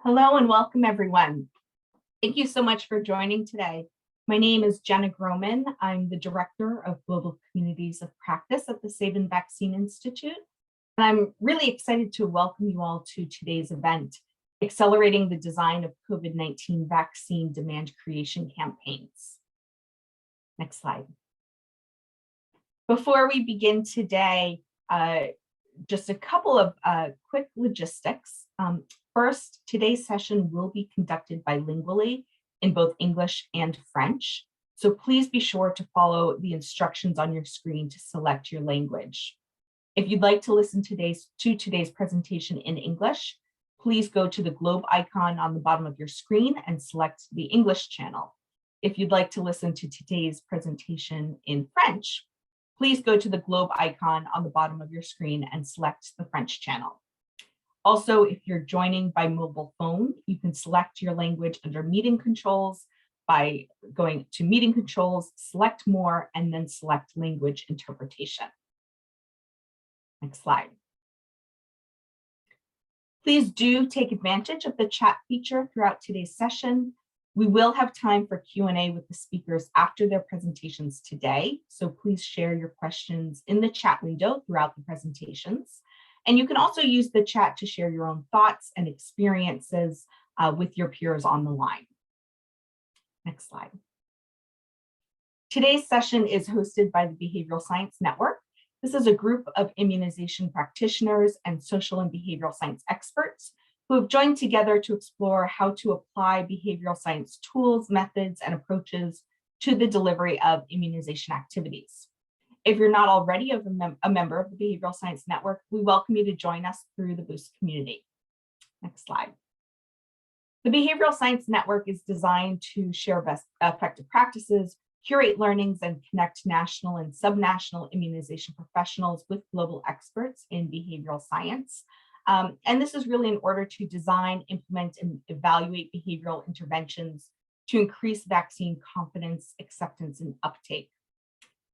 Hello and welcome everyone. Thank you so much for joining today. My name is Jenna Groman. I'm the Director of Global Communities of Practice at the Sabin Vaccine Institute. And I'm really excited to welcome you all to today's event, Accelerating the Design of COVID-19 Vaccine Demand Creation Campaigns. Next slide. Before we begin today, just a couple of quick logistics. First, today's session will be conducted bilingually in both English and French. So please be sure to follow the instructions on your screen to select your language. If you'd like to listen to today's presentation in English, please go to the globe icon on the bottom of your screen and select the English channel. If you'd like to listen to today's presentation in French, please go to the globe icon on the bottom of your screen and select the French channel. Also, if you're joining by mobile phone, you can select your language under meeting controls by going to meeting controls, select more, and then select language interpretation. Next slide. Please do take advantage of the chat feature throughout today's session. We will have time for Q&A with the speakers after their presentations today, so please share your questions in the chat window throughout the presentations. And you can also use the chat to share your own thoughts and experiences with your peers on the line. Next slide. Today's session is hosted by the Behavioral Science Network. This is a group of immunization practitioners and social and behavioral science experts who have joined together to explore how to apply behavioral science tools, methods, and approaches to the delivery of immunization activities. If you're not already a member of the Behavioral Science Network, we welcome you to join us through the Boost community. Next slide. The Behavioral Science Network is designed to share best effective practices, curate learnings, and connect national and subnational immunization professionals with global experts in behavioral science. And this is really in order to design, implement, and evaluate behavioral interventions to increase vaccine confidence, acceptance, and uptake.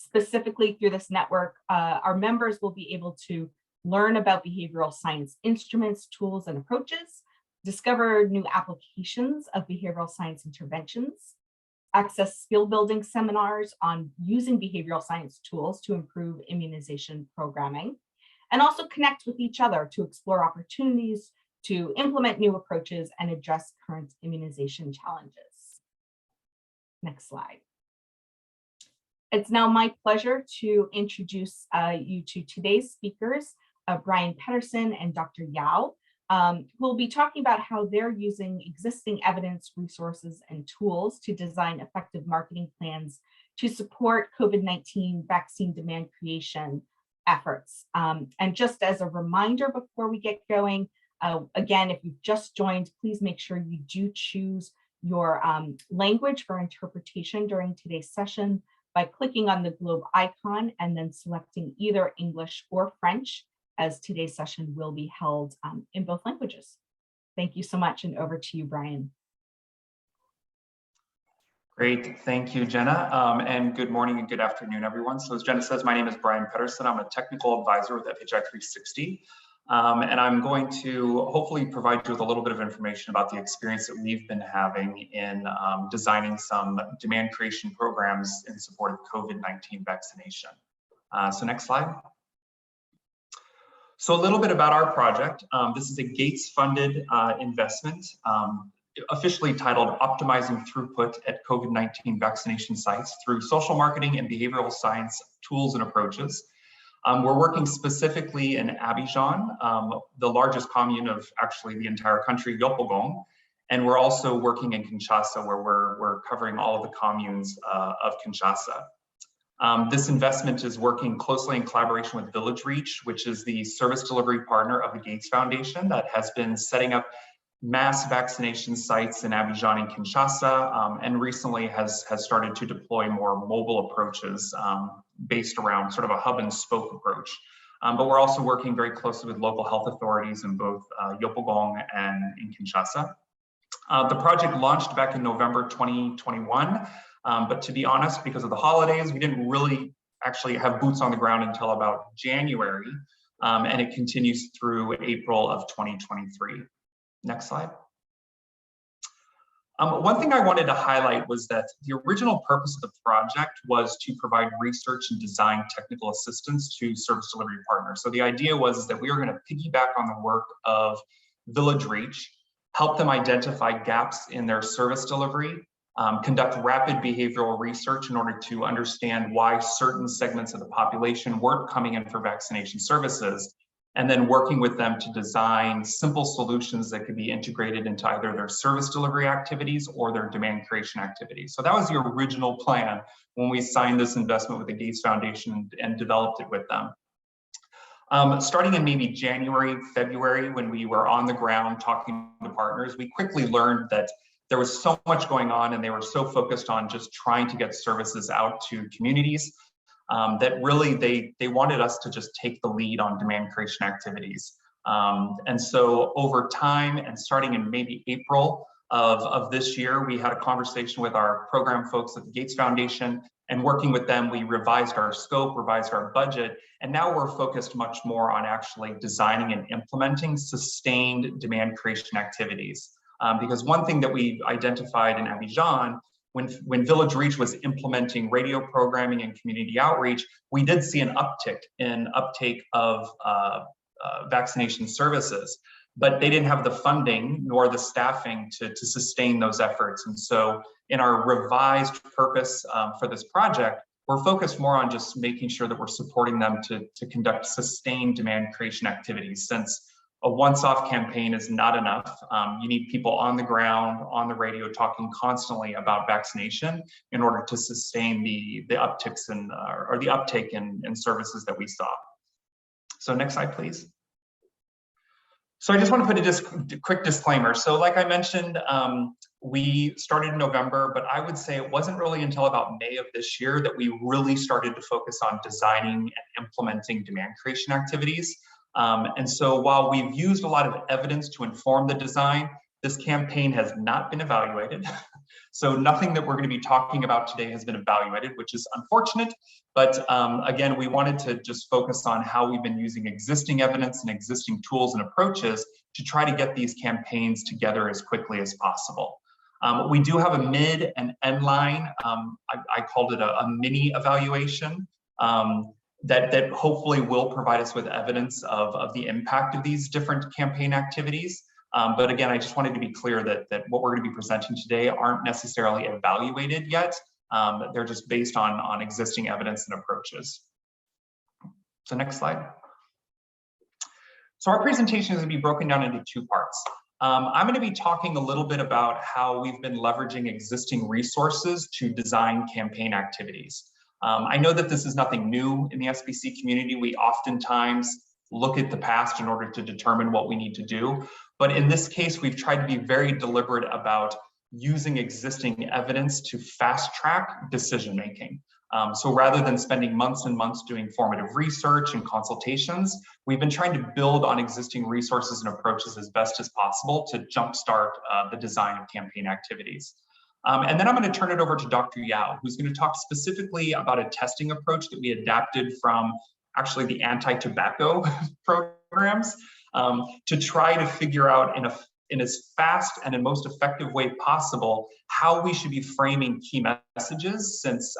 Specifically through this network, our members will be able to learn about behavioral science instruments, tools, and approaches, discover new applications of behavioral science interventions, access skill building seminars on using behavioral science tools to improve immunization programming, and also connect with each other to explore opportunities to implement new approaches and address current immunization challenges. Next slide. It's now my pleasure to introduce you to today's speakers, Brian Pedersen and Dr. Yao, who will be talking about how they're using existing evidence, resources, and tools to design effective marketing plans to support COVID-19 vaccine demand creation efforts. And just as a reminder before we get going, again, if you've just joined, please make sure you do choose your language for interpretation during today's session by clicking on the globe icon and then selecting either English or French, as today's session will be held in both languages. Thank you so much, and over to you, Brian. Great, thank you, Jenna, and good morning and good afternoon, everyone. So as Jenna says, my name is Brian Pedersen. I'm a technical advisor with FHI 360, and I'm going to hopefully provide you with a little bit of information about the experience that we've been having in designing some demand creation programs in support of COVID-19 vaccination. So next slide. So a little bit about our project. This is a Gates-funded investment, officially titled Optimizing Throughput at COVID-19 Vaccination Sites Through Social Marketing and Behavioral Science Tools and Approaches. We're working specifically in Abidjan, the largest commune of actually the entire country, Yopougon, and we're also working in Kinshasa, where we're covering all of the communes of Kinshasa. This investment is working closely in collaboration with Village Reach, which is the service delivery partner of the Gates Foundation that has been setting up mass vaccination sites in Abidjan and Kinshasa, and recently has started to deploy more mobile approaches based around sort of a hub and spoke approach. But we're also working very closely with local health authorities in both Yopougon and in Kinshasa. The project launched back in November 2021, but to be honest, because of the holidays, we didn't really actually have boots on the ground until about January, and it continues through April of 2023. Next slide. One thing I wanted to highlight was that the original purpose of the project was to provide research and design technical assistance to service delivery partners. So the idea was that we were going to piggyback on the work of Village Reach, help them identify gaps in their service delivery, conduct rapid behavioral research in order to understand why certain segments of the population weren't coming in for vaccination services, and then working with them to design simple solutions that could be integrated into either their service delivery activities or their demand creation activities. So that was the original plan when we signed this investment with the Gates Foundation and developed it with them. Starting in maybe January, February, when we were on the ground talking to partners, we quickly learned that there was so much going on and they were so focused on just trying to get services out to communities that really they wanted us to just take the lead on demand creation activities. And so over time and starting in maybe April of this year, we had a conversation with our program folks at the Gates Foundation, and working with them, we revised our scope, revised our budget, and now we're focused much more on actually designing and implementing sustained demand creation activities. Because one thing that we identified in Abidjan, when Village Reach was implementing radio programming and community outreach, we did see an uptick in uptake of vaccination services, but they didn't have the funding nor the staffing to sustain those efforts. And so in our revised purpose for this project, we're focused more on just making sure that we're supporting them to conduct sustained demand creation activities, since a once-off campaign is not enough. You need people on the ground, on the radio, talking constantly about vaccination in order to sustain the upticks in, or the uptake in services that we saw. So next slide, please. So I just want to put a quick disclaimer. So like I mentioned, we started in November, but I would say it wasn't really until about May of this year that we really started to focus on designing and implementing demand creation activities. And so while we've used a lot of evidence to inform the design, this campaign has not been evaluated. So nothing that we're going to be talking about today has been evaluated, which is unfortunate. But again, we wanted to just focus on how we've been using existing evidence and existing tools and approaches to try to get these campaigns together as quickly as possible. We do have a mid and end line. I called it a mini evaluation. That hopefully will provide us with evidence of the impact of these different campaign activities. But again, I just wanted to be clear that what we're going to be presenting today aren't necessarily evaluated yet. They're just based on existing evidence and approaches. So next slide. So our presentation is going to be broken down into two parts. I'm going to be talking a little bit about how we've been leveraging existing resources to design campaign activities. I know that this is nothing new in the SBC community. We oftentimes look at the past in order to determine what we need to do. But in this case, we've tried to be very deliberate about using existing evidence to fast track decision making. So rather than spending months and months doing formative research and consultations, we've been trying to build on existing resources and approaches as best as possible to jumpstart the design of campaign activities. And then I'm going to turn it over to Dr. Yao, who's going to talk specifically about a testing approach that we adapted from actually the anti-tobacco programs to try to figure out in as fast and in most effective way possible how we should be framing key messages, since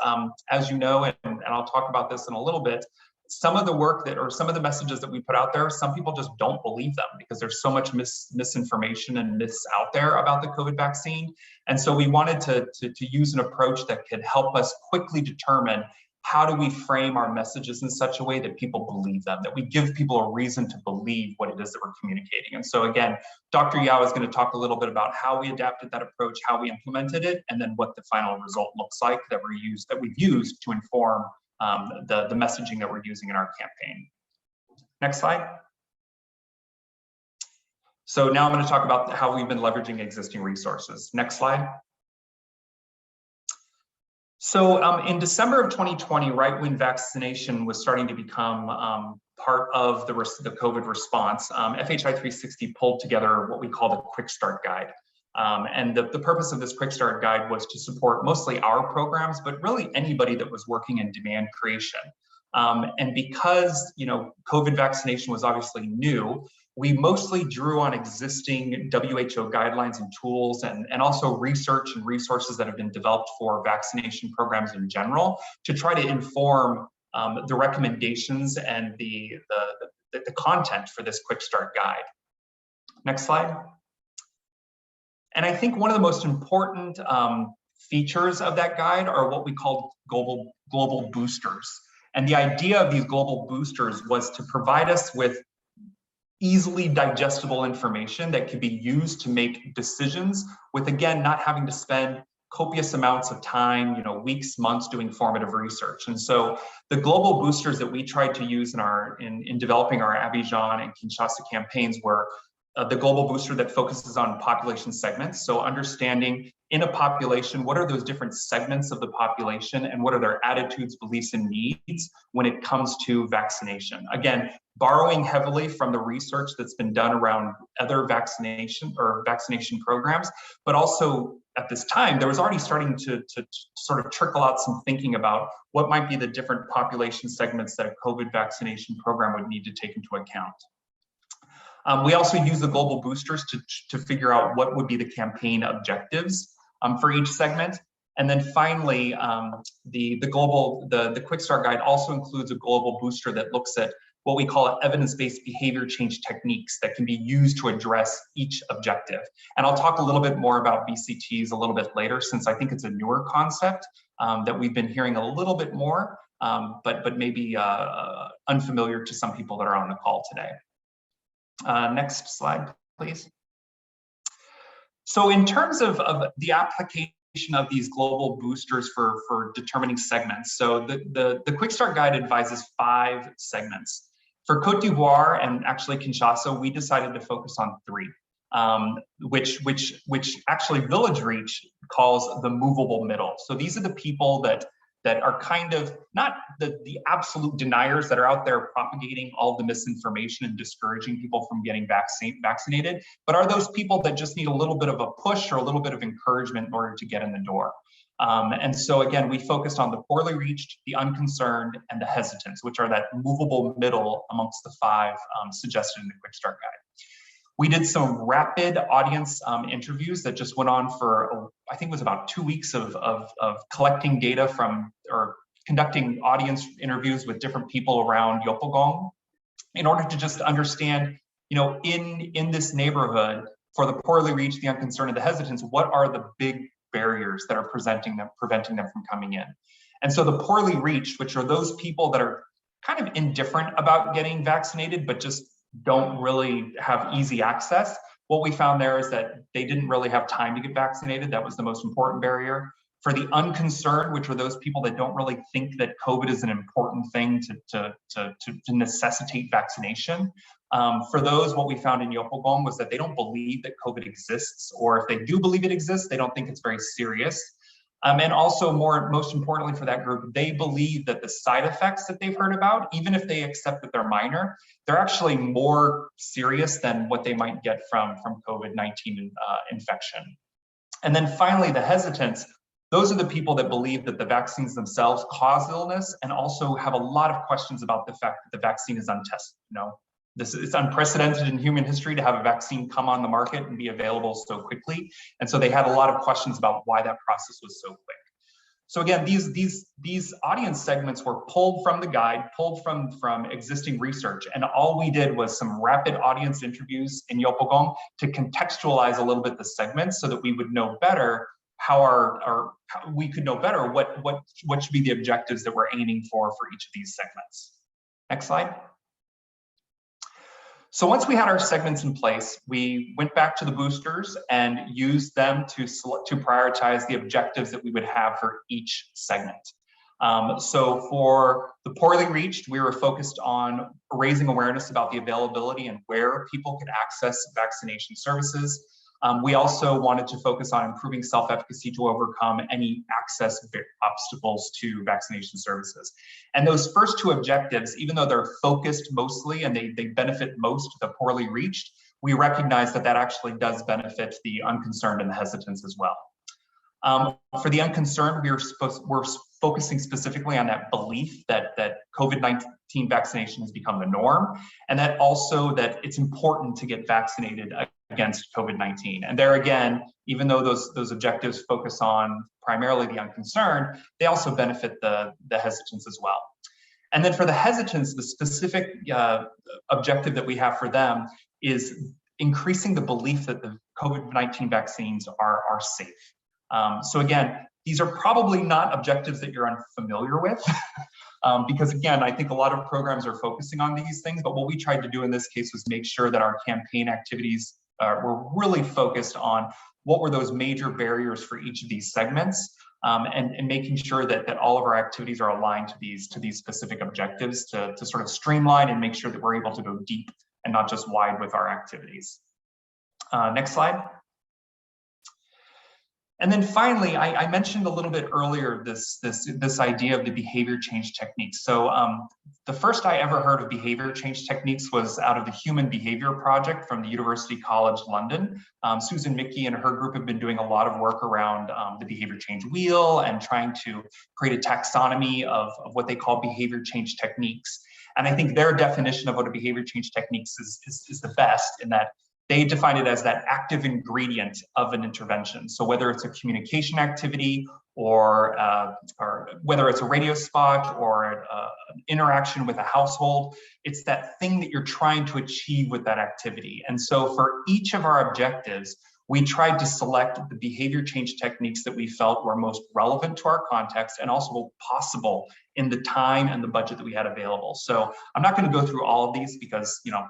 as you know, and I'll talk about this in a little bit, some of the work or some of the messages that we put out there, some people just don't believe them because there's so much misinformation and myths out there about the COVID vaccine. And so we wanted to use an approach that could help us quickly determine how do we frame our messages in such a way that people believe them, that we give people a reason to believe what it is that we're communicating. And so again, Dr. Yao is going to talk a little bit about how we adapted that approach, how we implemented it, and then what the final result looks like that we've used to inform the messaging that we're using in our campaign. Next slide. So now I'm going to talk about how we've been leveraging existing resources. Next slide. So in December of 2020, right when vaccination was starting to become part of the COVID response, FHI 360 pulled together what we call the Quick Start Guide. And the purpose of this Quick Start Guide was to support mostly our programs, but really anybody that was working in demand creation. And because, COVID vaccination was obviously new, we mostly drew on existing WHO guidelines and tools and also research and resources that have been developed for vaccination programs in general to try to inform the recommendations and the content for this quick start guide. Next slide. And I think one of the most important features of that guide are what we call global boosters. And the idea of these global boosters was to provide us with easily digestible information that could be used to make decisions with, again, not having to spend copious amounts of time, weeks, months doing formative research. And so the global boosters that we tried to use in developing our Abidjan and Kinshasa campaigns were the global booster that focuses on population segments. So understanding in a population, what are those different segments of the population and what are their attitudes, beliefs, and needs when it comes to vaccination? Again, borrowing heavily from the research that's been done around other vaccination programs, but also at this time, there was already starting to sort of trickle out some thinking about what might be the different population segments that a COVID vaccination program would need to take into account. We also use the global boosters to figure out what would be the campaign objectives for each segment. And then finally, the Quick Start Guide also includes a global booster that looks at what we call evidence-based behavior change techniques that can be used to address each objective. And I'll talk a little bit more about BCTs a little bit later, since I think it's a newer concept that we've been hearing a little bit more, but maybe unfamiliar to some people that are on the call today. Next slide, please. So in terms of the application of these global boosters for determining segments, so the Quick Start Guide advises 5 segments. For Côte d'Ivoire and actually Kinshasa, we decided to focus on 3, which actually Village Reach calls the movable middle. So these are the people that are kind of not the absolute deniers that are out there propagating all the misinformation and discouraging people from getting vaccinated, but are those people that just need a little bit of a push or a little bit of encouragement in order to get in the door. And so again, we focused on the poorly reached, the unconcerned, and the hesitants, which are that movable middle amongst the 5 suggested in the Quick Start Guide. We did some rapid audience interviews that just went on for, I think it was about 2 weeks of collecting data from, or conducting audience interviews with different people around Yopougon in order to just understand, in this neighborhood, for the poorly reached, the unconcerned, and the hesitants, what are the big barriers that are preventing them from coming in? And so the poorly reached, which are those people that are kind of indifferent about getting vaccinated, but just don't really have easy access. What we found there is that they didn't really have time to get vaccinated. That was the most important barrier. For the unconcerned, which are those people that don't really think that COVID is an important thing to necessitate vaccination. For those, what we found in Yopougon was that they don't believe that COVID exists, or if they do believe it exists, they don't think it's very serious. And also most importantly for that group, they believe that the side effects that they've heard about, even if they accept that they're minor, they're actually more serious than what they might get from COVID-19 infection. And then finally, the hesitants, those are the people that believe that the vaccines themselves cause illness and also have a lot of questions about the fact that the vaccine is untested. It's unprecedented in human history to have a vaccine come on the market and be available so quickly. And so they had a lot of questions about why that process was so quick. So again, these audience segments were pulled from the guide, pulled from existing research. And all we did was some rapid audience interviews in Yopougon to contextualize a little bit the segments so that we would know better we could know better what should be the objectives that we're aiming for each of these segments. Next slide. So once we had our segments in place, we went back to the boosters and used them to prioritize the objectives that we would have for each segment. So for the poorly reached, we were focused on raising awareness about the availability and where people could access vaccination services. We also wanted to focus on improving self-efficacy to overcome any access obstacles to vaccination services. And those first 2 objectives, even though they're focused mostly and they benefit most the poorly reached, we recognize that actually does benefit the unconcerned and the hesitants as well. For the unconcerned, we're focusing specifically on that belief that COVID-19 vaccination has become the norm, and that also that it's important to get vaccinated against COVID-19. And there again, even though those objectives focus on primarily the unconcerned, they also benefit the hesitants as well. And then for the hesitants, the specific objective that we have for them is increasing the belief that the COVID-19 vaccines are safe. So again, these are probably not objectives that you're unfamiliar with, because again, I think a lot of programs are focusing on these things, but what we tried to do in this case was make sure that our campaign activities were really focused on what were those major barriers for each of these segments, and making sure that all of our activities are aligned to these specific objectives to sort of streamline and make sure that we're able to go deep and not just wide with our activities. Next slide. And then finally, I mentioned a little bit earlier this idea of the behavior change techniques. So the first I ever heard of behavior change techniques was out of the Human Behavior Project from the University College London. Susan Mickey and her group have been doing a lot of work around the behavior change wheel and trying to create a taxonomy of what they call behavior change techniques. And I think their definition of what a behavior change techniques is the best, in that they define it as that active ingredient of an intervention. So whether it's a communication activity or whether it's a radio spot or an interaction with a household, it's that thing that you're trying to achieve with that activity. And so for each of our objectives, we tried to select the behavior change techniques that we felt were most relevant to our context and also possible in the time and the budget that we had available. So I'm not going to go through all of these because, you know,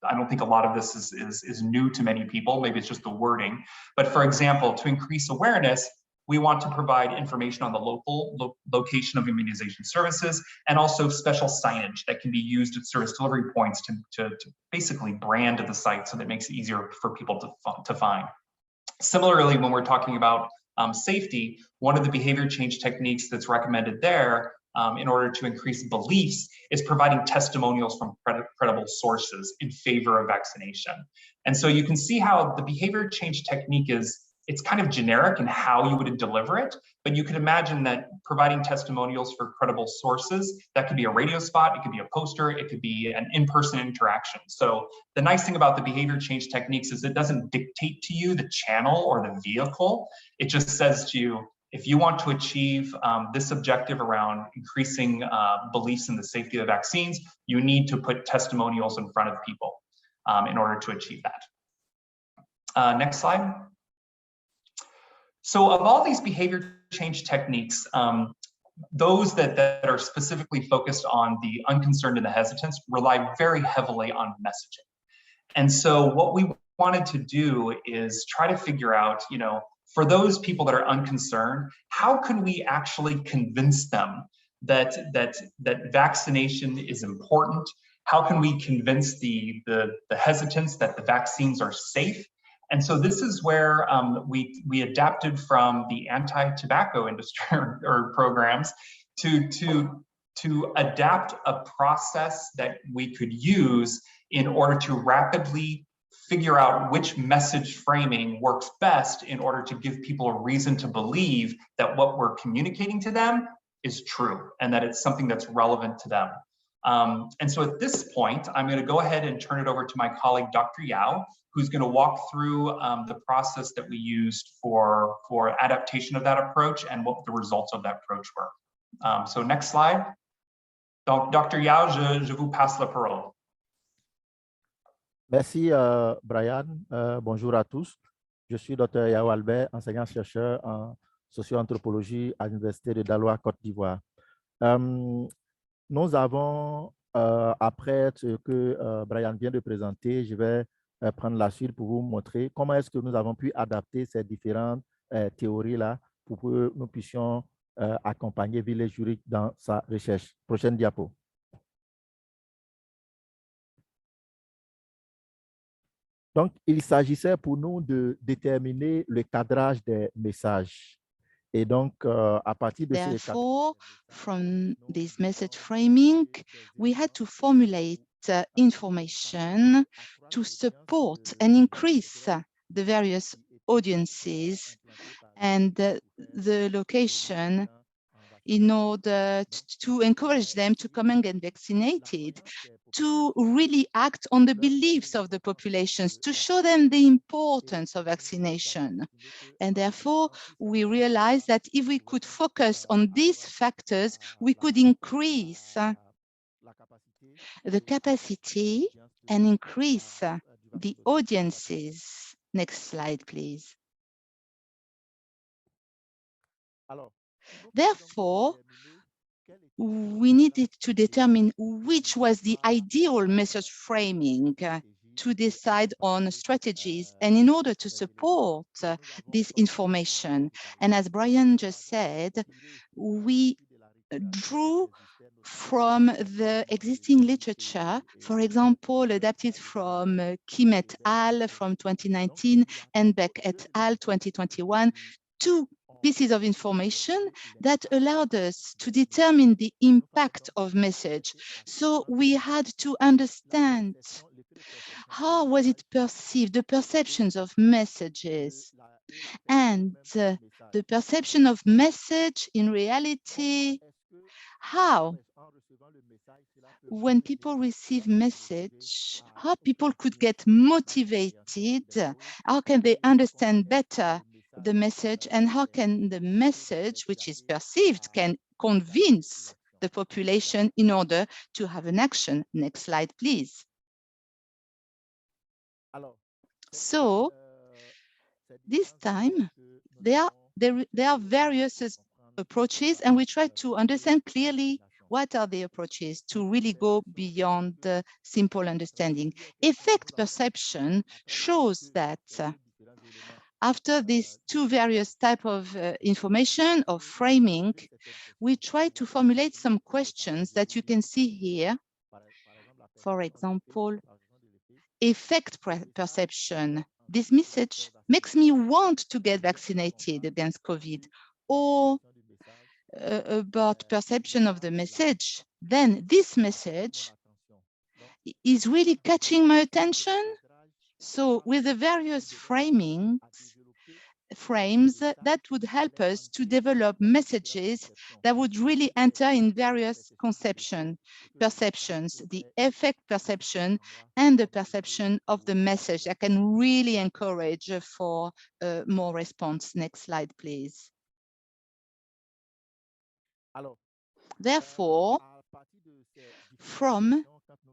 I don't think a lot of this is new to many people. Maybe it's just the wording. But for example, to increase awareness, we want to provide information on the local location of immunization services and also special signage that can be used at service delivery points to basically brand the site so that it makes it easier for people to find. Similarly, when we're talking about safety, one of the behavior change techniques that's recommended there in order to increase beliefs is providing testimonials from credible sources in favor of vaccination. And so you can see how the behavior change technique it's kind of generic in how you would deliver it, but you could imagine that providing testimonials for credible sources, that could be a radio spot, it could be a poster, it could be an in-person interaction. So the nice thing about the behavior change techniques is it doesn't dictate to you the channel or the vehicle. It just says to you, if you want to achieve this objective around increasing beliefs in the safety of the vaccines, you need to put testimonials in front of people in order to achieve that. Next slide. So of all these behavior change techniques, those that are specifically focused on the unconcerned and the hesitants rely very heavily on messaging. And so what we wanted to do is try to figure out, you know, for those people that are unconcerned, how can we actually convince them that vaccination is important? How can we convince the hesitants that the vaccines are safe? And so this is where we adapted from the anti-tobacco industry or programs to adapt a process that we could use in order to rapidly figure out which message framing works best in order to give people a reason to believe that what we're communicating to them is true and that it's something that's relevant to them. And so at this point, I'm going to go ahead and turn it over to my colleague, Dr. Yao, who's going to walk through the process that we used for adaptation of that approach and what the results of that approach were. So next slide. Donc, Dr. Yao, je vous passe la parole. Merci, Brian. Bonjour à tous. Je suis Dr. Yao Albert, enseignant-chercheur en socio-anthropologie à l'Université de Daloa, Côte d'Ivoire. Nous avons, après ce que Brian vient de présenter, je vais prendre la suite pour vous montrer comment est-ce que nous avons pu adapter ces différentes théories-là pour que nous puissions accompagner Village Juridique dans sa recherche. Prochaine diapo. Donc, il s'agissait pour nous de déterminer le cadrage des messages. Et donc, à partir de Therefore, from this message framing, we had to formulate information to support and increase the various audiences and the location in order to encourage them to come and get vaccinated, to really act on the beliefs of the populations, to show them the importance of vaccination. And therefore, we realized that if we could focus on these factors, we could increase the capacity and increase the audiences. Next slide, please. Therefore, we needed to determine which was the ideal message framing to decide on strategies and in order to support this information. And as Brian just said, we drew from the existing literature, for example, adapted from Kim et al. From 2019 and Beck et al. 2021, two pieces of information that allowed us to determine the impact of message. So we had to understand how was it perceived, the perceptions of messages, and the perception of message in reality. How, when people receive message, how people could get motivated, how can they understand better the message, and how can the message, which is perceived, can convince the population in order to have an action. Next slide, please. So this time, there are various approaches, and we try to understand clearly what are the approaches to really go beyond the simple understanding. Effect perception shows that after these two various types of information or framing, we try to formulate some questions that you can see here. For example, effect perception. This message makes me want to get vaccinated against COVID, or about perception of the message, then this message is really catching my attention. So with the various frames that would help us to develop messages that would really enter in various perceptions, the effect perception and the perception of the message that can really encourage for more response. Next slide, please. Therefore, from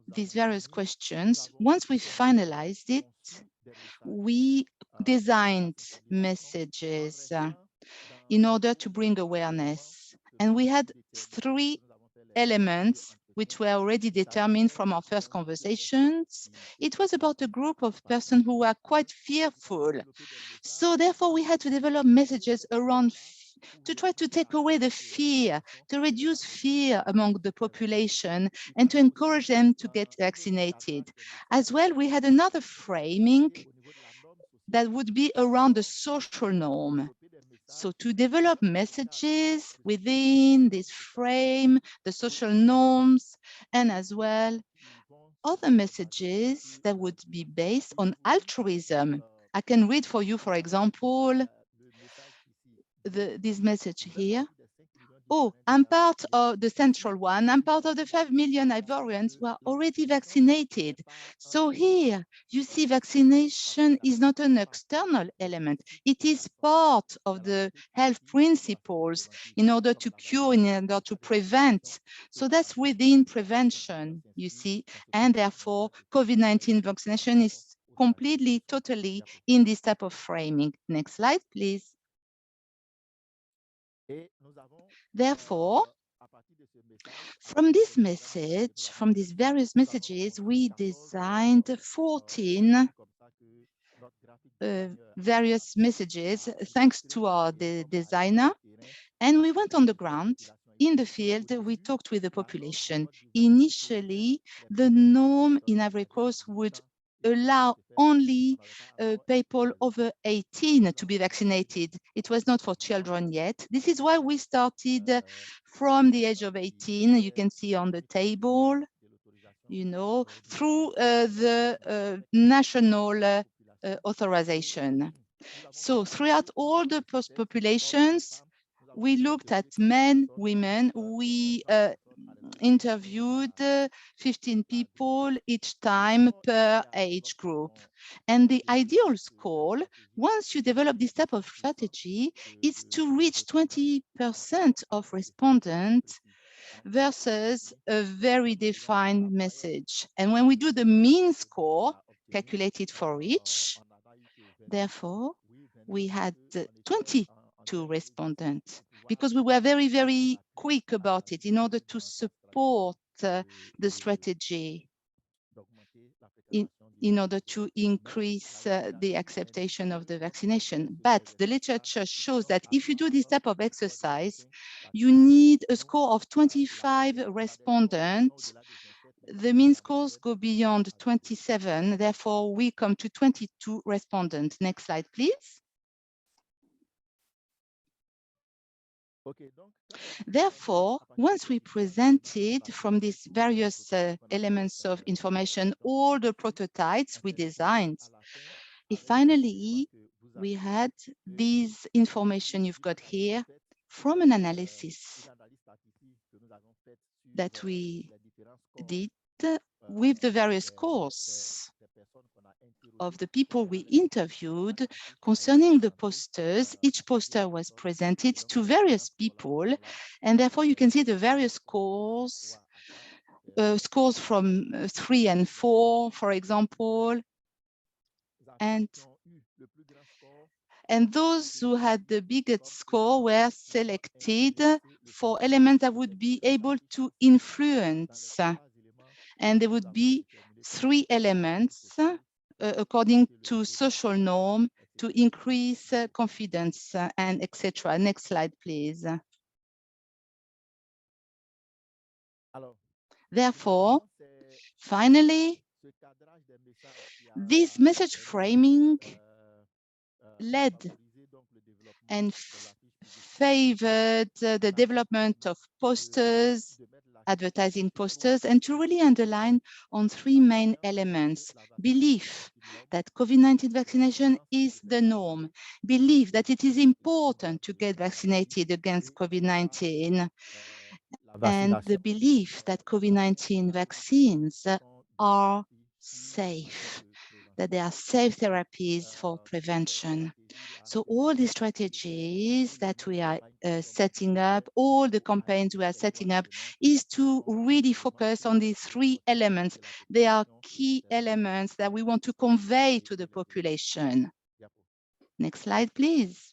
these various questions, once we finalized it, we designed messages in order to bring awareness. And we had three elements which were already determined from our first conversations. It was about a group of persons who were quite fearful. So therefore, we had to develop messages around to try to take away the fear, to reduce fear among the population, and to encourage them to get vaccinated. As well, we had another framing that would be around the social norm. So to develop messages within this frame, the social norms, and as well, other messages that would be based on altruism. I can read for you, for example, this message here. Oh, I'm part of the central one. I'm part of the 5 million Ivorians who are already vaccinated. So here you see vaccination is not an external element. It is part of the health principles in order to cure, in order to prevent. So that's within prevention, you see, and therefore COVID-19 vaccination is completely, totally in this type of framing. Next slide, please. Therefore, from this message, from these various messages, we designed 14 various messages thanks to our designer. And we went on the ground in the field. We talked with the population. Initially, the norm in Ivory Coast would allow only people over 18 to be vaccinated. It was not for children yet. This is why we started from the age of 18. You can see on the table, you know, through the national authorization. So throughout all the populations, we looked at men, women. We interviewed 15 people each time per age group. And the ideal score, once you develop this type of strategy, is to reach 20% of respondents versus a very defined message. And when we do the mean score calculated for each, therefore, we had 22 respondents because we were very, very quick about it in order to support the strategy in order to increase the acceptation of the vaccination. But the literature shows that if you do this type of exercise, you need a score of 25 respondents. The mean scores go beyond 27, therefore we come to 22 respondents. Next slide, please. Therefore, once we presented from these various elements of information, all the prototypes we designed, finally, we had this information you've got here from an analysis that we did with the various scores of the people we interviewed concerning the posters. Each poster was presented to various people, and therefore you can see the various scores, scores from 3 and 4, for example, and those who had the biggest score were selected for elements that would be able to influence, and there would be 3 elements according to social norm to increase confidence and etc. Next slide, please. Therefore, finally, this message framing led and favored the development of posters, advertising posters, and to really underline on 3 main elements: belief that COVID-19 vaccination is the norm, belief that it is important to get vaccinated against COVID-19, and the belief that COVID-19 vaccines are safe, that they are safe therapies for prevention. So all the strategies that we are setting up, all the campaigns we are setting up, is to really focus on these 3 elements. They are key elements that we want to convey to the population. Next slide, please.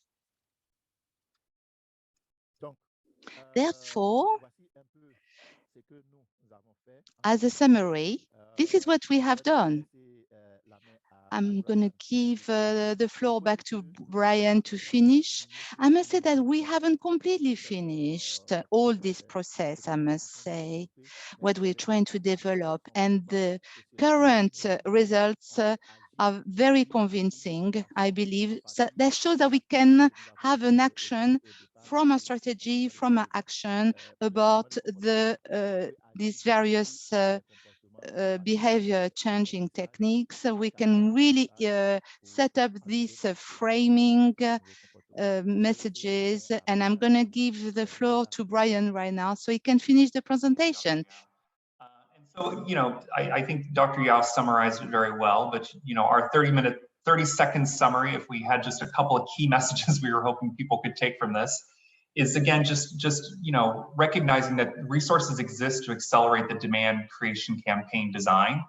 Therefore, as a summary, this is what we have done. I'm going to give the floor back to Brian to finish. I must say that we haven't completely finished all this process, I must say, what we're trying to develop. And the current results are very convincing, I believe. So that shows that we can have an action from a strategy, from an action about these various behavior changing techniques. So we can really set up these framing messages, and I'm going to give the floor to Brian right now so he can finish the presentation. And so, you know, I think Dr. Yao summarized it very well, but, you know, our 30-second summary, if we had just a couple of key messages we were hoping people could take from this, is again, just you know, recognizing that resources exist to accelerate the demand creation campaign design.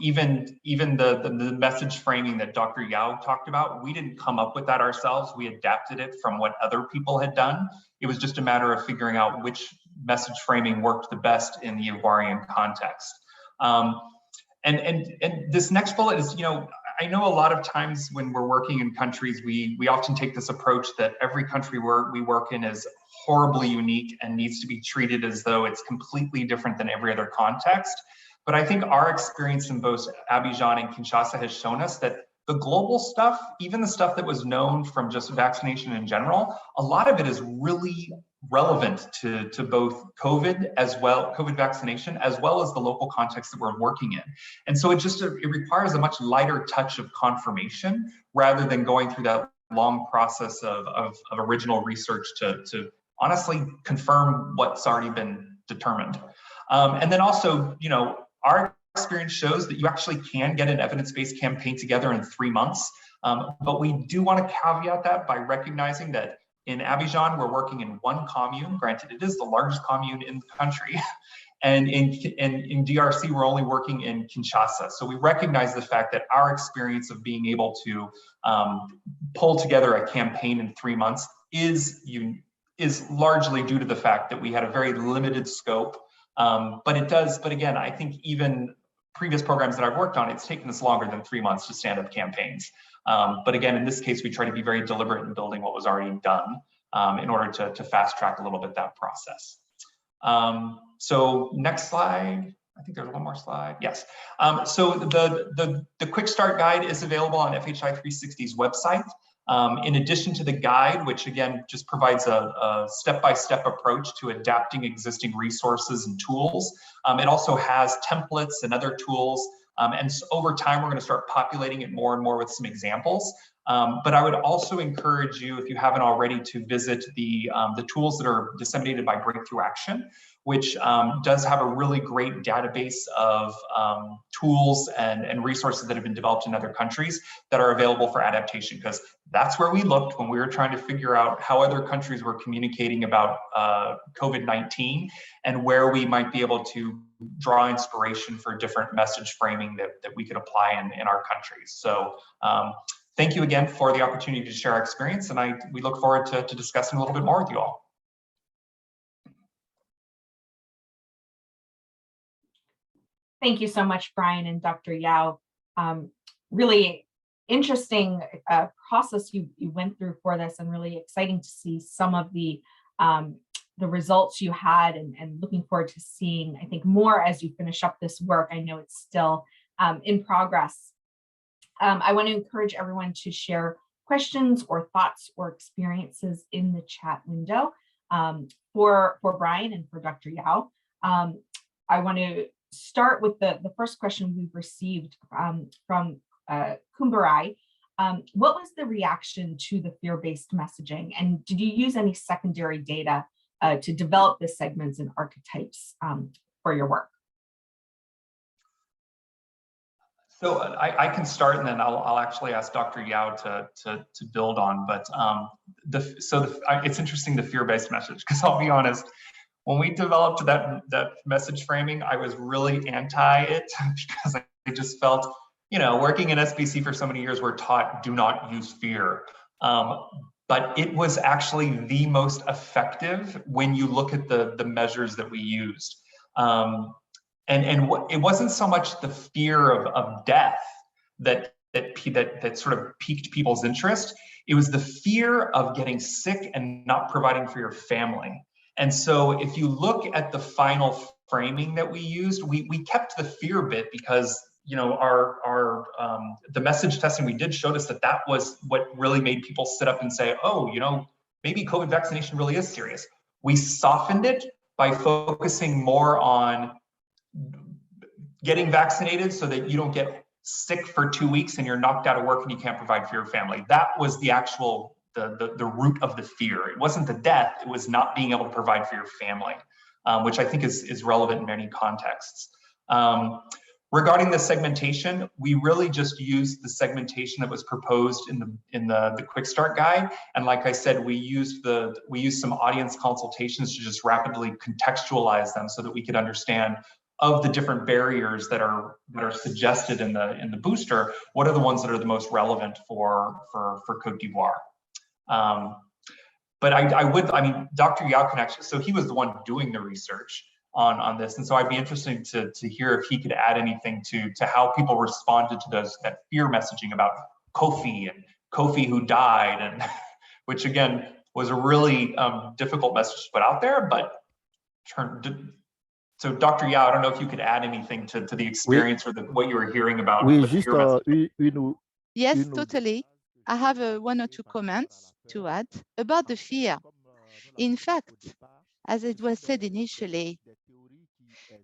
Even the message framing that Dr. Yao talked about, we didn't come up with that ourselves. We adapted it from what other people had done. It was just a matter of figuring out which message framing worked the best in the Ivorian context. And this next bullet is, you know, I know a lot of times when we're working in countries, we often take this approach that every country we work in is horribly unique and needs to be treated as though it's completely different than every other context. But I think our experience in both Abidjan and Kinshasa has shown us that the global stuff, even the stuff that was known from just vaccination in general, a lot of it is really relevant to both COVID vaccination, as well as the local context that we're working in. And so it requires a much lighter touch of confirmation rather than going through that long process of original research to honestly confirm what's already been determined. And then also, our experience shows that you actually can get an evidence-based campaign together in 3 months. But we do want to caveat that by recognizing that in Abidjan, we're working in one commune. Granted, it is the largest commune in the country. And in DRC, we're only working in Kinshasa. So we recognize the fact that our experience of being able to pull together a campaign in 3 months is largely due to the fact that we had a very limited scope. But again, I think even previous programs that I've worked on, it's taken us longer than 3 months to stand up campaigns. But again, in this case, we try to be very deliberate in building what was already done in order to fast track a little bit that process. So next slide. I think there's one more slide. Yes. So the Quick Start Guide is available on FHI 360's website. In addition to the guide, which again just provides a step-by-step approach to adapting existing resources and tools, it also has templates and other tools. And so over time, we're going to start populating it more and more with some examples. But I would also encourage you, if you haven't already, to visit the tools that are disseminated by Breakthrough Action, which does have a really great database of tools and resources that have been developed in other countries that are available for adaptation, because that's where we looked when we were trying to figure out how other countries were communicating about COVID-19 and where we might be able to draw inspiration for different message framing that we could apply in our countries. So thank you again for the opportunity to share our experience, and we look forward to discussing a little bit more with you all. Thank you so much, Brian and Dr. Yao. Really interesting process you went through for this, and really exciting to see some of the results you had, and looking forward to seeing, I think, more as you finish up this work. I know it's still in progress. I want to encourage everyone to share questions or thoughts or experiences in the chat window for Brian and for Dr. Yao. I want to start with the first question we've received from Kumbarai. What was the reaction to the fear-based messaging, and did you use any secondary data to develop the segments and archetypes for your work? So I can start, and then I'll actually ask Dr. Yao to build on. But it's interesting, the fear-based message, because I'll be honest, when we developed that message framing, I was really anti it because I just felt, working in SBC for so many years, we're taught do not use fear. But it was actually the most effective when you look at the measures that we used. And it wasn't so much the fear of death that sort of piqued people's interest. It was the fear of getting sick and not providing for your family. And so if you look at the final framing that we used, we kept the fear bit because the message testing we did showed us that was what really made people sit up and say, oh, maybe COVID vaccination really is serious. We softened it by focusing more on getting vaccinated so that you don't get sick for 2 weeks and you're knocked out of work and you can't provide for your family. That was the actual the root of the fear. It wasn't the death, it was not being able to provide for your family, which I think is relevant in many contexts. Regarding the segmentation, we really just used the segmentation that was proposed in the Quick Start Guide. And like I said, we used some audience consultations to just rapidly contextualize them so that we could understand, of the different barriers that are suggested in the booster, what are the ones that are the most relevant for Côte d'Ivoire. But I mean, Dr. Yao can actually, so he was the one doing the research on this. And so I'd be interested to hear if he could add anything to how people responded to that fear messaging about Kofi who died, and which again was a really difficult message to put out there, but so Dr. Yao, I don't know if you could add anything to the experience or what you were hearing about. Yes, totally. I have one or two comments to add about the fear. In fact, as it was said initially,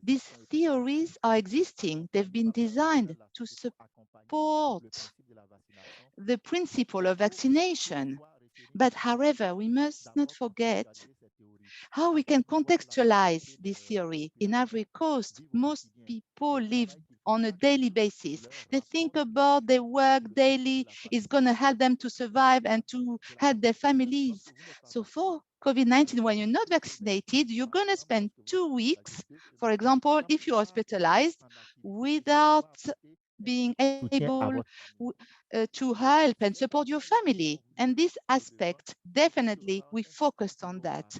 these theories are existing. They've been designed to support the principle of vaccination. But however, we must not forget how we can contextualize this theory. In Ivory Coast, most people live on a daily basis. They think about their work daily is going to help them to survive and to help their families. So for COVID-19, when you're not vaccinated, you're going to spend 2 weeks, for example, if you're hospitalized, without being able to help and support your family. And this aspect, definitely, we focused on that.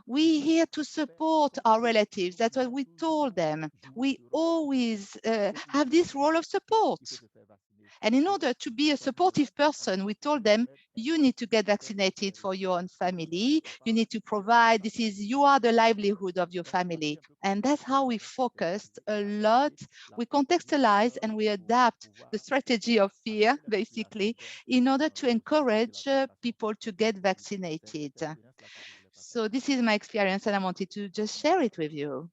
We're here to support our relatives. That's what we told them. We always have this role of support. And in order to be a supportive person, we told them, you need to get vaccinated for your own family. You need to provide, you are the livelihood of your family. And that's how we focused a lot. We contextualize and we adapt the strategy of fear, basically, in order to encourage people to get vaccinated. So this is my experience and I wanted to just share it with you.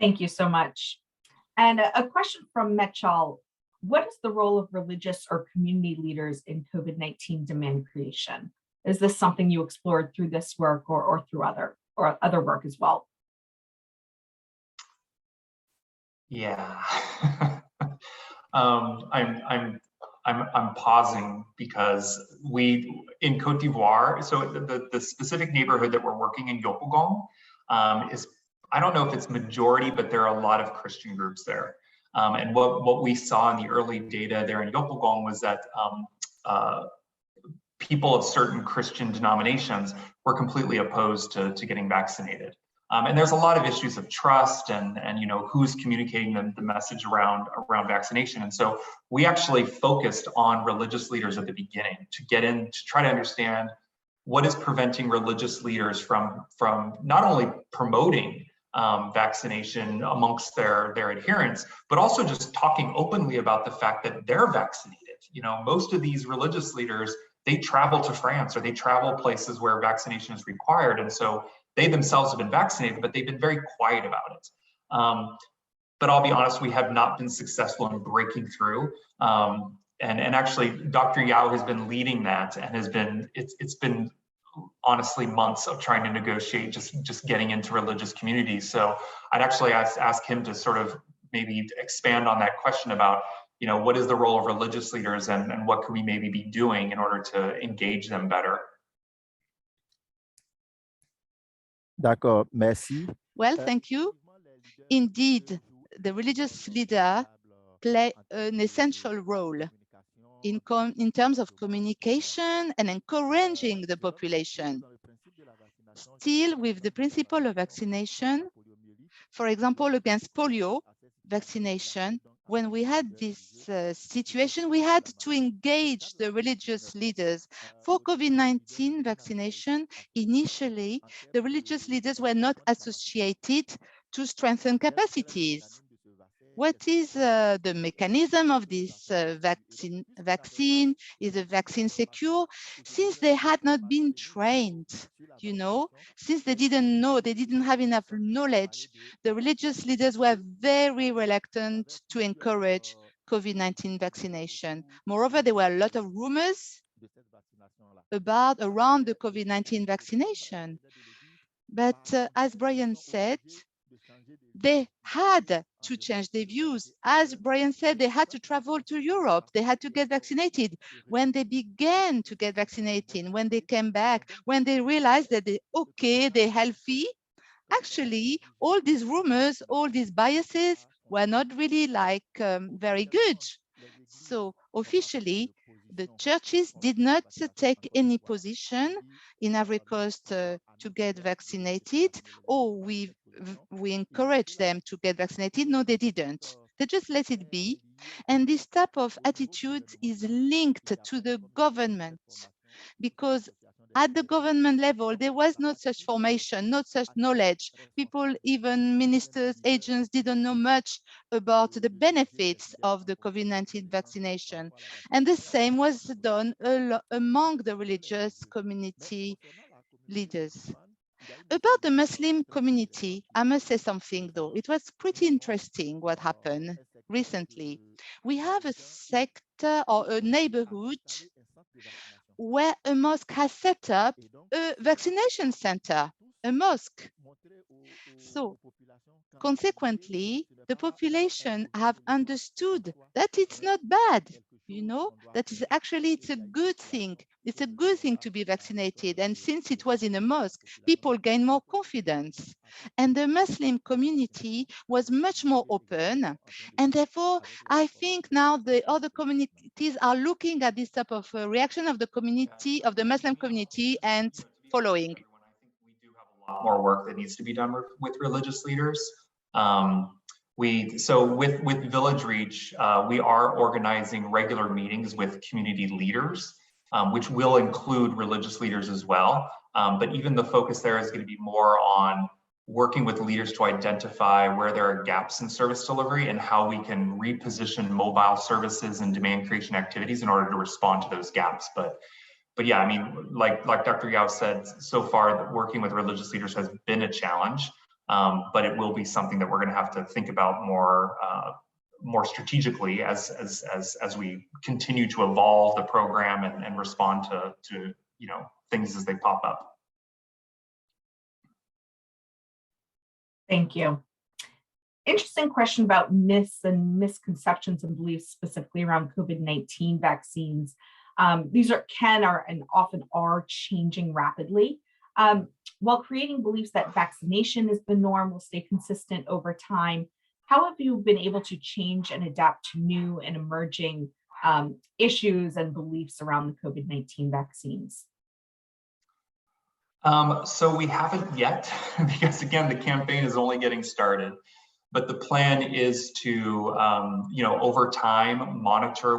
Thank you so much. And a question from Mechal. What is the role of religious or community leaders in COVID-19 demand creation? Is this something you explored through this work or through other work as well? Yeah. I'm pausing because we in Côte d'Ivoire, so the specific neighborhood that we're working in, Yopougon, is, I don't know if it's majority, but there are a lot of Christian groups there. And what we saw in the early data there in Yopougon was that people of certain Christian denominations were completely opposed to getting vaccinated. And there's a lot of issues of trust and you know, who's communicating the message around vaccination. And so we actually focused on religious leaders at the beginning to get in, to try to understand what is preventing religious leaders from not only promoting vaccination amongst their adherents, but also just talking openly about the fact that they're vaccinated. You know, most of these religious leaders, they travel to France or they travel places where vaccination is required. And so they themselves have been vaccinated, but they've been very quiet about it. But I'll be honest, we have not been successful in breaking through. And actually, Dr. Yao has been leading that and has been, it's been honestly months of trying to negotiate just getting into religious communities. So I'd actually ask him to sort of maybe expand on that question about, you know, what is the role of religious leaders and what can we maybe be doing in order to engage them better? D'accord, merci. Well, thank you. Indeed, the religious leader play an essential role in terms of communication and encouraging the population. Still, with the principle of vaccination, for example, against polio vaccination, when we had this situation, we had to engage the religious leaders. For COVID-19 vaccination, initially, the religious leaders were not associated to strengthen capacities. What is the mechanism of this vaccine? Is the vaccine secure? Since they had not been trained, you know, since they didn't know, they didn't have enough knowledge, the religious leaders were very reluctant to encourage COVID-19 vaccination. Moreover, there were a lot of rumors around the COVID-19 vaccination. But as Brian said, they had to change their views. As Brian said, they had to travel to Europe. They had to get vaccinated. When they began to get vaccinated, when they came back, when they realized that they're healthy, actually, all these rumors, all these biases were not really very good. So officially, the churches did not take any position in Ivory Coast to get vaccinated, or we encouraged them to get vaccinated. No, they didn't. They just let it be. And this type of attitude is linked to the government, because At the government level, there was no such formation, no such knowledge. People, even ministers, agents, didn't know much about the benefits of the COVID-19 vaccination. And the same was done among the religious community leaders. About the Muslim community, I must say something though. It was pretty interesting what happened recently. We have a sector or a neighborhood where a mosque has set up a vaccination center, a mosque. So consequently, the population have understood that it's not bad, that is actually, it's a good thing. It's a good thing to be vaccinated. And since it was in a mosque, people gain more confidence. And the Muslim community was much more open. And therefore, I think now the other communities are looking at this type of reaction of the community, of the Muslim community, and following. I think we do have a lot more work that needs to be done with religious leaders. With Village Reach, we are organizing regular meetings with community leaders, which will include religious leaders as well. But even the focus there is going to be more on working with leaders to identify where there are gaps in service delivery and how we can reposition mobile services and demand creation activities in order to respond to those gaps. But yeah, I mean, like Dr. Yao said, so far working with religious leaders has been a challenge, but it will be something that we're going to have to think about more strategically as we continue to evolve the program and respond to things as they pop up. Thank you. Interesting question about myths and misconceptions and beliefs specifically around COVID-19 vaccines. These can and often are changing rapidly. While creating beliefs that vaccination is the norm will stay consistent over time, how have you been able to change and adapt to new and emerging issues and beliefs around the COVID-19 vaccines? So we haven't yet, because again, the campaign is only getting started. But the plan is to, over time, monitor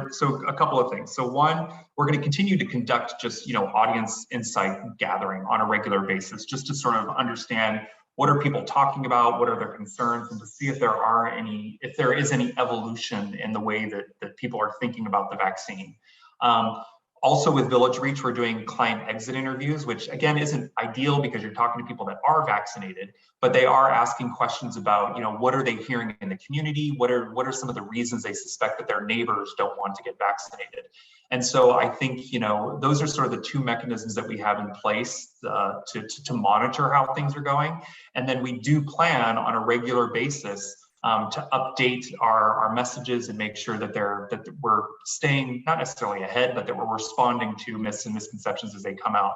So a couple of things. So one, we're going to continue to conduct just, audience insight gathering on a regular basis, just to sort of understand what are people talking about, what are their concerns, and to see if there is any evolution in the way that people are thinking about the vaccine. Also with Village Reach, we're doing client exit interviews, which again isn't ideal because you're talking to people that are vaccinated, but they are asking questions about, what are they hearing in the community? What are some of the reasons they suspect that their neighbors don't want to get vaccinated? And so I think, those are sort of the two mechanisms that we have in place to monitor how things are going. And then we do plan on a regular basis to update our messages and make sure that we're staying not necessarily ahead, but that we're responding to myths and misconceptions as they come out.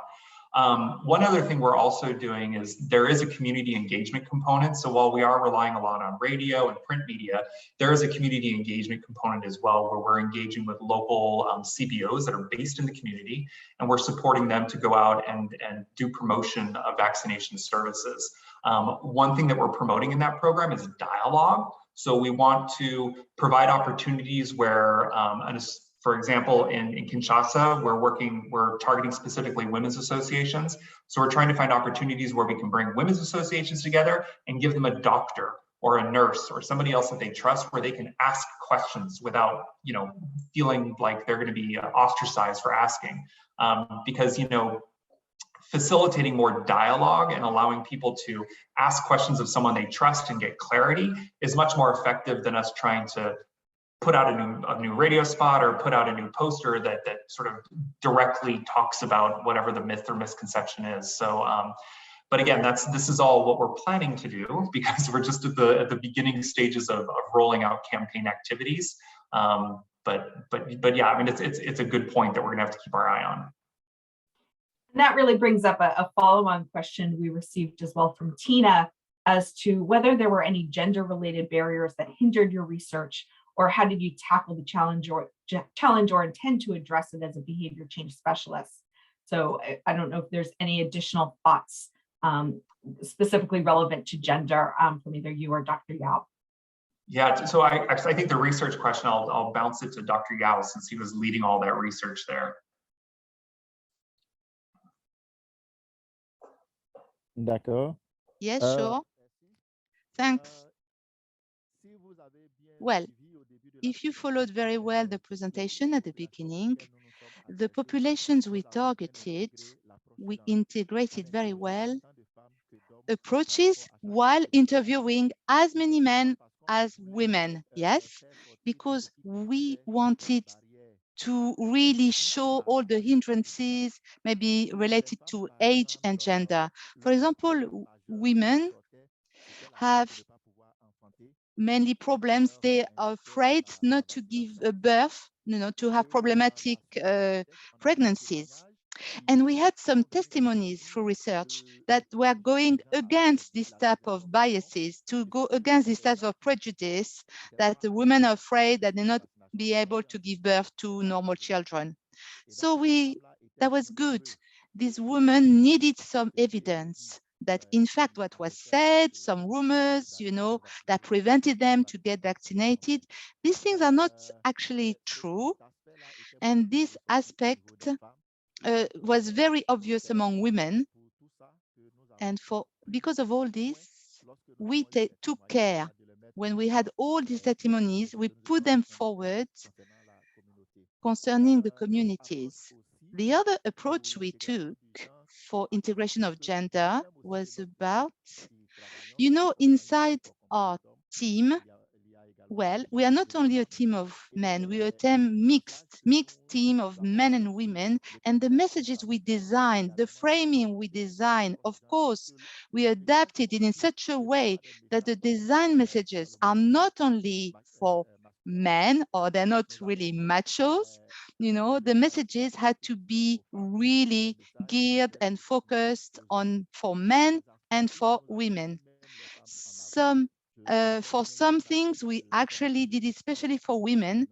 One other thing we're also doing is there is a community engagement component. So while we are relying a lot on radio and print media, there is a community engagement component as well, where we're engaging with local CBOs that are based in the community, and we're supporting them to go out and do promotion of vaccination services. One thing that we're promoting in that program is dialogue. So we want to provide opportunities where, for example, in Kinshasa, we're targeting specifically women's associations. So we're trying to find opportunities where we can bring women's associations together and give them a doctor or a nurse or somebody else that they trust, where they can ask questions without, feeling like they're going to be ostracized for asking. Because, facilitating more dialogue and allowing people to ask questions of someone they trust and get clarity is much more effective than us trying to put out a new radio spot or put out a new poster that sort of directly talks about whatever the myth or misconception is. So, but again, this is all what we're planning to do, because we're just at the beginning stages of rolling out campaign activities. But yeah, I mean, it's a good point that we're gonna have to keep our eye on. And that really brings up a follow-on question we received as well from Tina as to whether there were any gender-related barriers that hindered your research, or how did you tackle the challenge or intend to address it as a behavior change specialist? So I don't know if there's any additional thoughts specifically relevant to gender from either you or Dr. Yao. Yeah, so I think the research question, I'll bounce it to Dr. Yao, since he was leading all that research there. D'accord. Yes, sure. Thanks. Well, if you followed very well the presentation at the beginning, the populations we targeted, we integrated very well approaches while interviewing as many men as women, yes, because we wanted to really show all the hindrances, maybe related to age and gender. For example, women have mainly problems. They are afraid not to give birth, to have problematic pregnancies. And we had some testimonies through research that were going against this type of biases, to go against this type of prejudice that the women are afraid that they not be able to give birth to normal children. So that was good. These women needed some evidence that in fact what was said, some rumors, that prevented them to get vaccinated, these things are not actually true. And this aspect was very obvious among women. And because of all this, we took care. When we had all these testimonies, we put them forward concerning the communities. The other approach we took for integration of gender was about, inside our team, well, we are not only a team of men, we are a mixed team of men and women, and the messages we designed, the framing we designed, of course, we adapted it in such a way that the design messages are not only for men, or they're not really machos, the messages had to be really geared and focused for men and for women. For some things, we actually did it especially for women.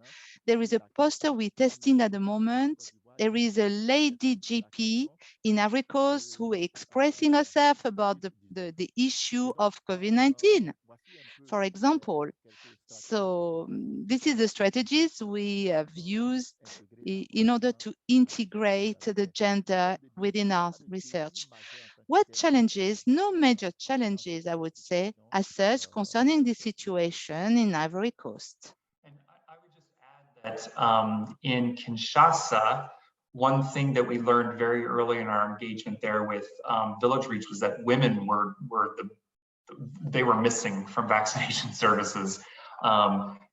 There is a poster we're testing at the moment. There is a lady GP in Ivory Coast who is expressing herself about the issue of COVID-19, for example. So this is the strategies we have used in order to integrate the gender within our research. What challenges? No major challenges, I would say, as such, concerning the situation in Ivory Coast. And I would just add that in Kinshasa, one thing that we learned very early in our engagement there with Village Reach was that women they were missing from vaccination services.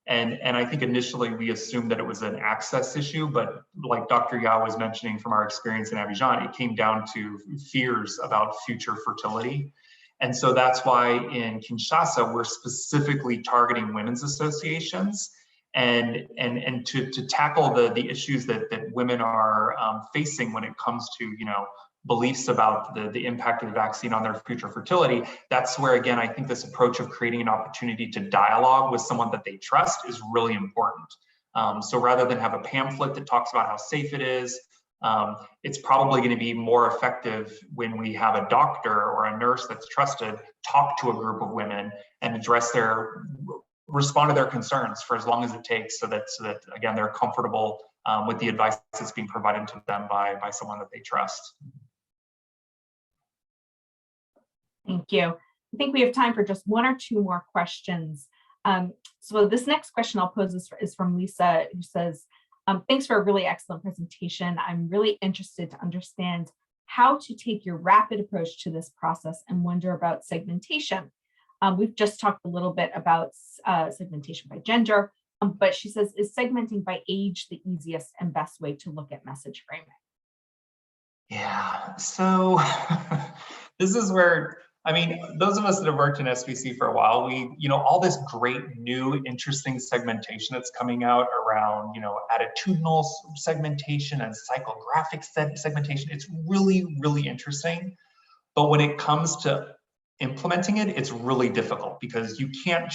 And I think initially we assumed that it was an access issue, but like Dr. Yao was mentioning from our experience in Abidjan, it came down to fears about future fertility. And so that's why in Kinshasa, we're specifically targeting women's associations and to tackle the issues that women are facing when it comes to, beliefs about the impact of the vaccine on their future fertility. That's where, again, I think this approach of creating an opportunity to dialogue with someone that they trust is really important. So rather than have a pamphlet that talks about how safe it is, it's probably going to be more effective when we have a doctor or a nurse that's trusted talk to a group of women and respond to their concerns for as long as it takes, so that again, they're comfortable with the advice that's being provided to them by someone that they trust. Thank you. I think we have time for just one or two more questions. So this next question I'll pose is from Lisa, who says, thanks for a really excellent presentation. I'm really interested to understand how to take your rapid approach to this process and wonder about segmentation. We've just talked a little bit about segmentation by gender, but she says, is segmenting by age the easiest and best way to look at message framing? Yeah, so this is where, those of us that have worked in SBC for a while, all this great new interesting segmentation that's coming out around, attitudinal segmentation and psychographic segmentation, it's really, really interesting. But when it comes to implementing it, it's really difficult because you can't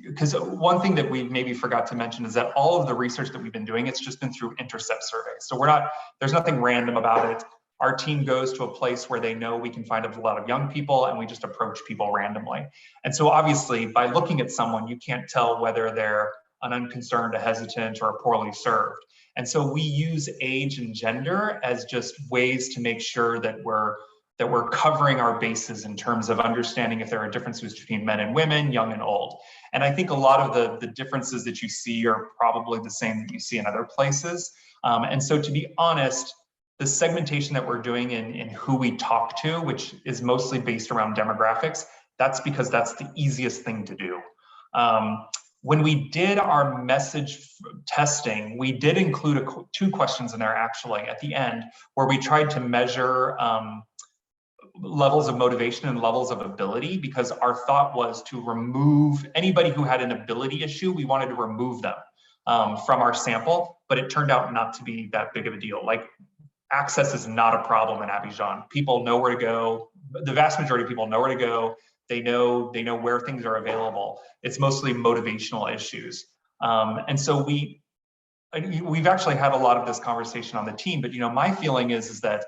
because one thing that we maybe forgot to mention is that all of the research that we've been doing, it's just been through intercept surveys. So there's nothing random about it. Our team goes to a place where they know we can find a lot of young people, and we just approach people randomly. And so obviously by looking at someone, you can't tell whether they're an unconcerned, a hesitant, or a poorly served. And so we use age and gender as just ways to make sure that we're that we're covering our bases in terms of understanding if there are differences between men and women, young and old. And I think a lot of the differences that you see are probably the same that you see in other places. And so to be honest, the segmentation that we're doing in who we talk to, which is mostly based around demographics, that's because that's the easiest thing to do. When we did our message testing, we did include two questions in there actually at the end, where we tried to measure levels of motivation and levels of ability, because our thought was to remove anybody who had an ability issue. We wanted to remove them from our sample, but it turned out not to be that big of a deal. Like, access is not a problem in Abidjan. People know where to go. The vast majority of people know where to go. They know where things are available. It's mostly motivational issues. And so we've actually had a lot of this conversation on the team, but my feeling is that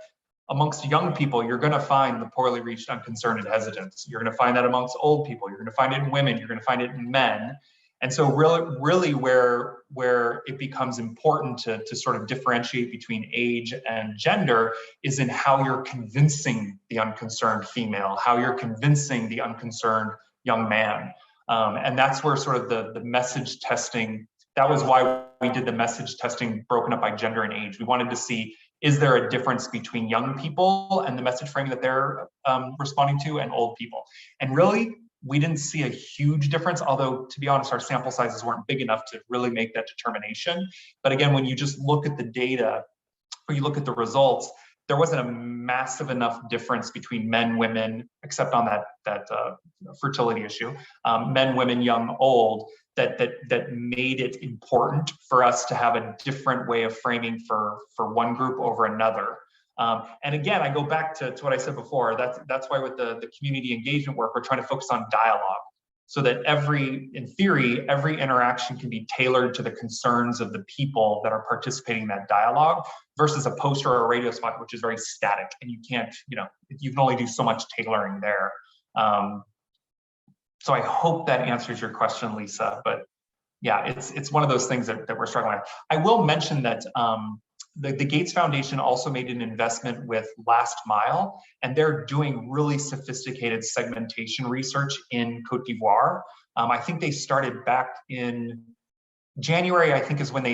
amongst young people, you're going to find the poorly reached, unconcerned, and hesitant. You're going to find that amongst old people. You're going to find it in women. You're going to find it in men. And so really where it becomes important to sort of differentiate between age and gender is in how you're convincing the unconcerned female, how you're convincing the unconcerned young man. And that's where sort of the message testing, that was why we did the message testing broken up by gender and age. We wanted to see, is there a difference between young people and the message framing that they're responding to and old people? And really, we didn't see a huge difference, although to be honest, our sample sizes weren't big enough to really make that determination. But again, when you just look at the data or you look at the results, there wasn't a massive enough difference between men, women, except on that fertility issue, men, women, young, old, that made it important for us to have a different way of framing for one group over another. And again, I go back to what I said before. That's why with the community engagement work, we're trying to focus on dialogue, so that in theory, every interaction can be tailored to the concerns of the people that are participating in that dialogue, versus a poster or a radio spot, which is very static, and you can't, you can only do so much tailoring there. So I hope that answers your question, Lisa. But yeah, it's one of those things that we're struggling with. I will mention that the Gates Foundation also made an investment with Last Mile, and they're doing really sophisticated segmentation research in Côte d'Ivoire. I think they started back in January, I think is when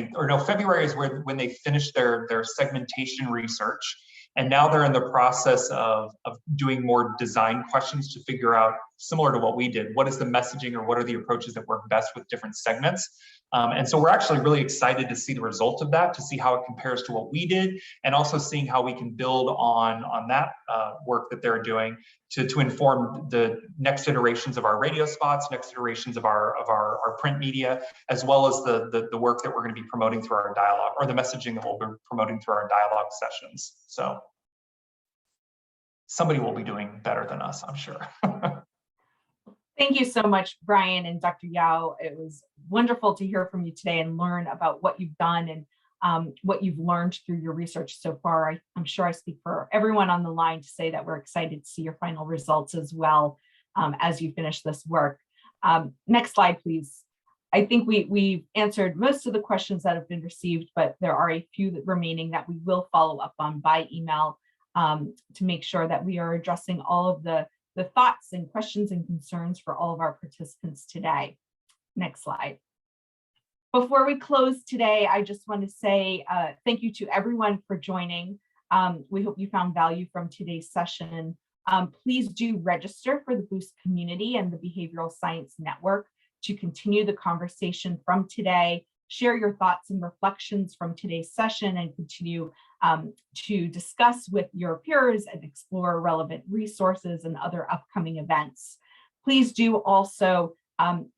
February is when they finished their segmentation research. And now they're in the process of doing more design questions to figure out, similar to what we did, what is the messaging or what are the approaches that work best with different segments. And so we're actually really excited to see the result of that, to see how it compares to what we did, and also seeing how we can build on that work that they're doing to inform the next iterations of our radio spots, next iterations of our print media, as well as the work that we're going to be promoting through our dialogue, or the messaging that we'll be promoting through our dialogue sessions. So somebody will be doing better than us, I'm sure. Thank you so much, Brian and Dr. Yao. It was wonderful to hear from you today and learn about what you've done and what you've learned through your research so far. I'm sure I speak for everyone on the line to say that we're excited to see your final results as well as you finish this work. Next slide, please. I think we've answered most of the questions that have been received, but there are a few remaining that we will follow up on by email to make sure that we are addressing all of the thoughts and questions and concerns for all of our participants today. Next slide. Before we close today, I just want to say thank you to everyone for joining. We hope you found value from today's session. Please do register for the BOOST community and the Behavioral Science Network to continue the conversation from today. Share your thoughts and reflections from today's session and continue to discuss with your peers and explore relevant resources and other upcoming events. Please do also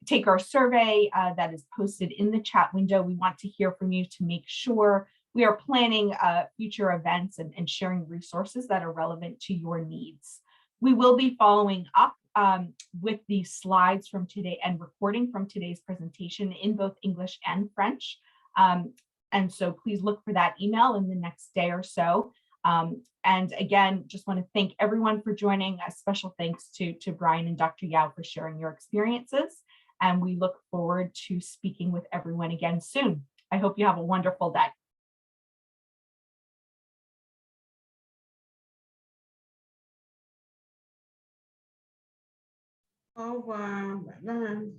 take our survey that is posted in the chat window. We want to hear from you to make sure we are planning future events and sharing resources that are relevant to your needs. We will be following up with the slides from today and recording from today's presentation in both English and French. And so please look for that email in the next day or so. And again, just want to thank everyone for joining. A special thanks to Brian and Dr. Yao for sharing your experiences. And we look forward to speaking with everyone again soon. I hope you have a wonderful day. Au revoir. Bye bye.